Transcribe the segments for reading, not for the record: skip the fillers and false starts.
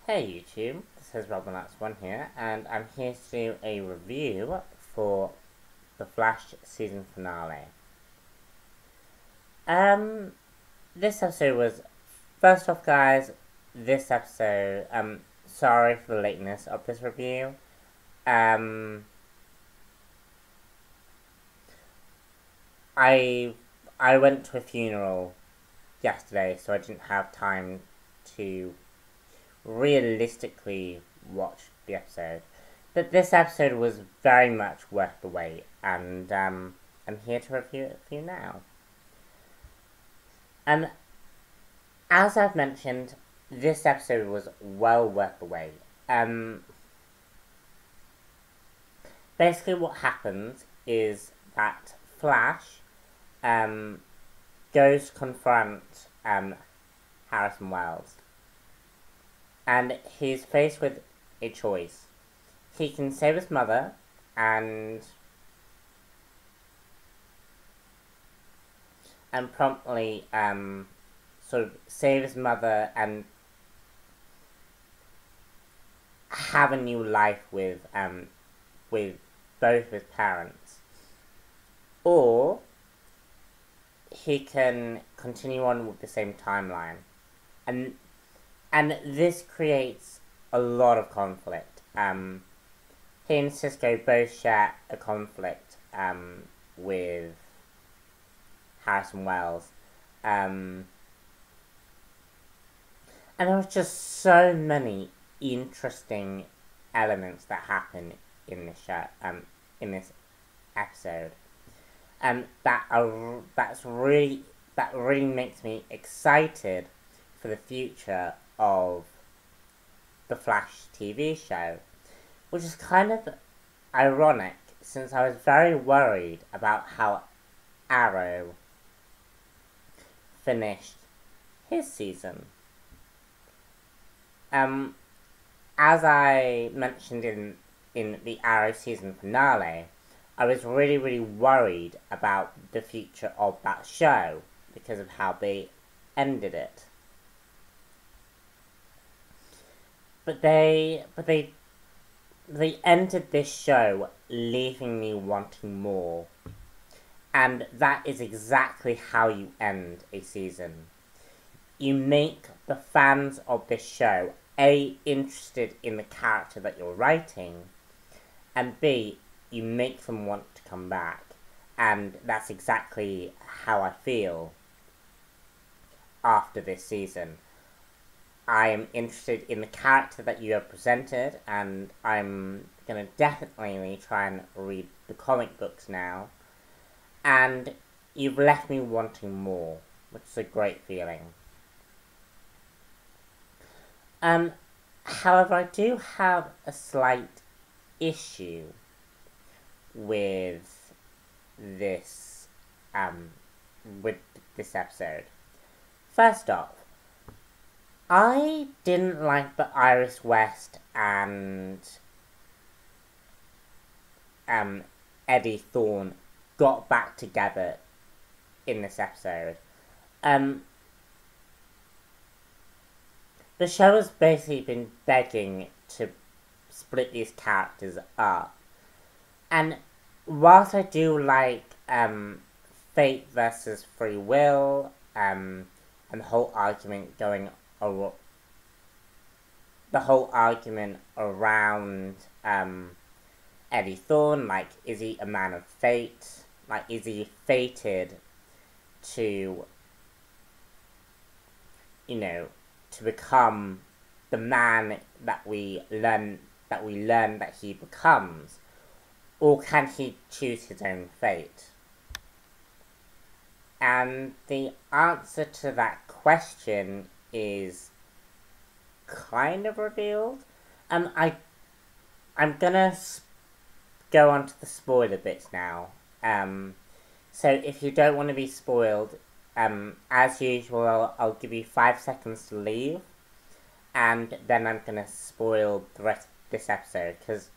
Hey YouTube, this is Robin1 here, and I'm here to do a review for the Flash season finale. This episode was, first off guys, this episode, sorry for the lateness of this review. I went to a funeral yesterday, so I didn't have time to realistically watch the episode. But this episode was very much worth the wait, and I'm here to review it for you now. As I've mentioned, this episode was well worth the wait. Basically what happens is that Flash goes to confront Harrison Wells. And he's faced with a choice. He can save his mother and promptly sort of save his mother and have a new life with both his parents. Or he can continue on with the same timeline. And this creates a lot of conflict. He and Cisco both share a conflict with Harrison Wells. And there was just so many interesting elements that happen in this show, in this episode. That really makes me excited for the future of the Flash TV show, which is kind of ironic since I was very worried about how Arrow finished his season. As I mentioned in the Arrow season finale, I was really worried about the future of that show because of how they ended it. But they ended this show leaving me wanting more. And that is exactly how you end a season. You make the fans of this show A, interested in the character that you're writing, and B, you make them want to come back. And that's exactly how I feel after this season. I am interested in the character that you have presented, and I'm going to definitely try and read the comic books now. And you've left me wanting more, which is a great feeling. However, I do have a slight issue with this episode. First off, I didn't like that Iris West and Eddie Thawne got back together in this episode. The show has basically been begging to split these characters up. And whilst I do like fate versus free will, and the whole argument around Eddie Thawne, like, is he a man of fate? Like, is he fated to, to become the man that we learn that he becomes? Or can he choose his own fate? And the answer to that question is kind of revealed. I'm gonna go on to the spoiler bits now. So if you don't want to be spoiled, as usual, I'll give you 5 seconds to leave, and then I'm gonna spoil the rest of this episode, because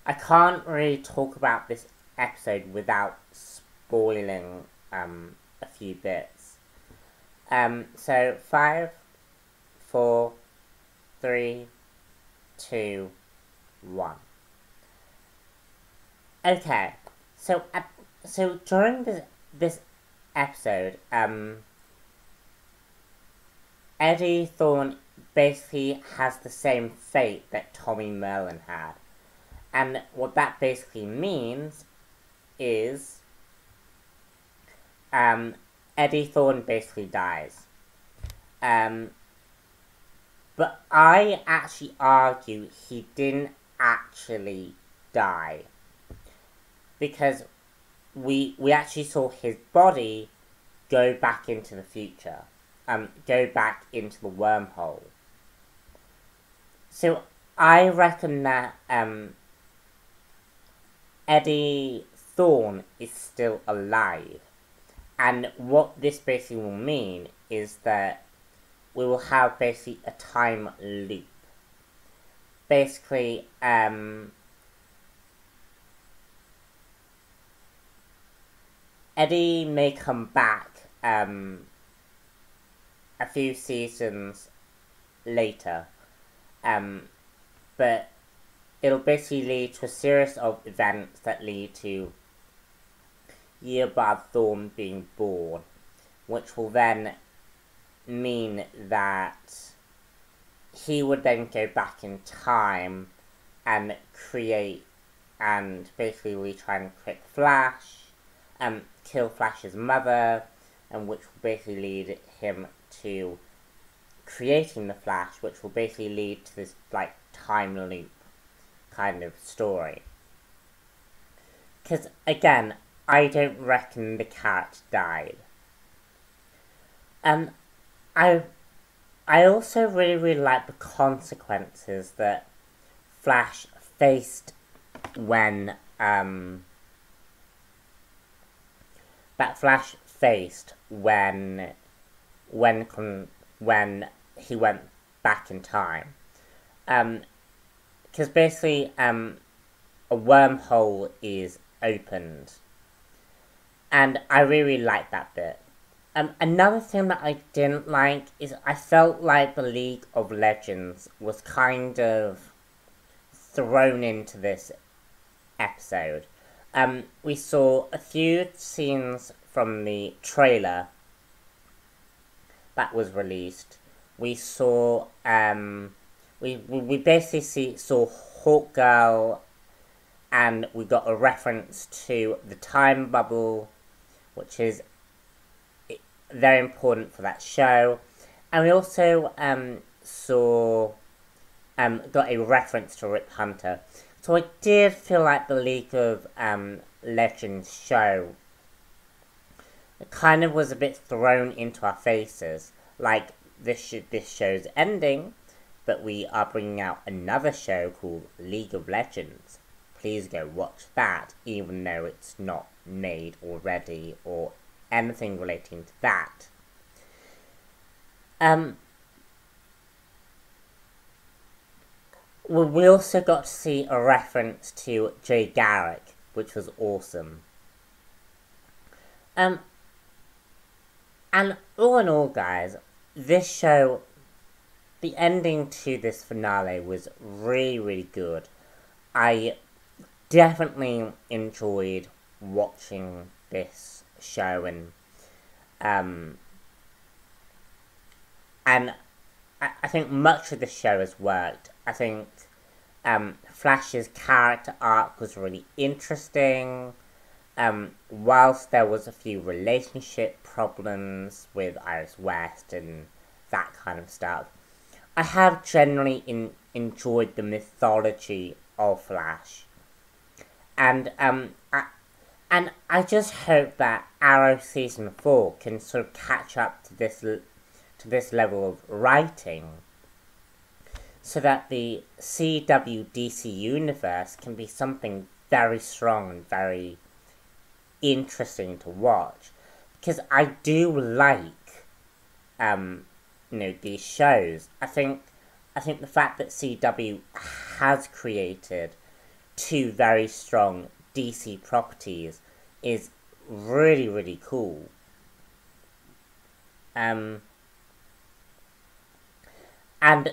I can't really talk about this episode without spoiling a few bits. So 5, 4, 3, 2, 1. Okay, so during this episode, Eddie Thorne basically has the same fate that Tommy Merlin had. And what that basically means is Eddie Thorne basically dies. But I actually argue he didn't actually die. Because we actually saw his body go back into the future. Go back into the wormhole. So I reckon that Eddie Thorne is still alive. And what this basically will mean is that we will have basically a time loop. Basically, Eddie may come back a few seasons later, but it'll basically lead to a series of events that lead to Eobard Thorne being born, which will then mean that he would then go back in time and create and basically try and create Flash, kill Flash's mother, and which will basically lead him to creating the Flash, which will basically lead to this like time loop kind of story. Because again, I don't reckon the character died. I also really like the consequences that Flash faced when he went back in time. Because basically a wormhole is opened. And I really like that bit. Another thing that I didn't like is I felt like the League of Legends was kind of thrown into this episode. We saw a few scenes from the trailer that was released. We saw, we basically saw Hawkgirl, and we got a reference to the time bubble, which is very important for that show. And we also got a reference to Rip Hunter. So I did feel like the League of Legends show kind of was a bit thrown into our faces. Like, this show's ending, but we are bringing out another show called League of Legends. Please go watch that, even though it's not made already or anything relating to that. We also got to see a reference to Jay Garrick, which was awesome. And all in all, guys, this show, the ending to this finale was really, really good. I definitely enjoyed watching this show, and I think much of the show has worked. I think Flash's character arc was really interesting. Whilst there was a few relationship problems with Iris West and that kind of stuff, I have generally enjoyed the mythology of Flash. And I just hope that Arrow Season 4 can sort of catch up to this level of writing, so that the CW DC universe can be something very strong and very interesting to watch. Because I do like, these shows. I think the fact that CW has created two very strong DC properties is really, really cool. And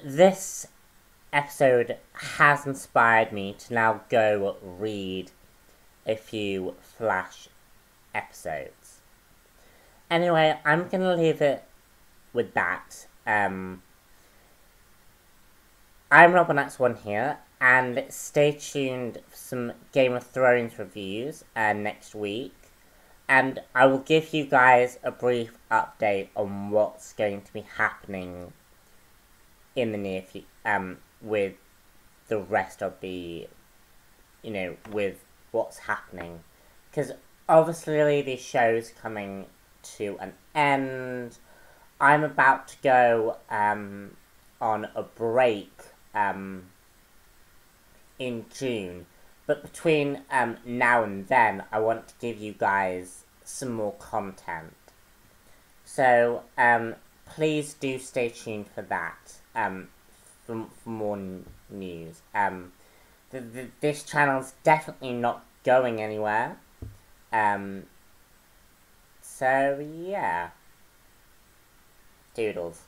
this episode has inspired me to now go read a few Flash episodes. Anyway, I'm gonna leave it with that. I'm Robinax1 here, and stay tuned for some Game of Thrones reviews next week. And I will give you guys a brief update on what's going to be happening in the near future, with the rest of the, with what's happening. Because obviously the show's coming to an end. I'm about to go on a break in June. But between now and then, I want to give you guys some more content. So please do stay tuned for that, for more news. This channel's definitely not going anywhere. So yeah. Doodles.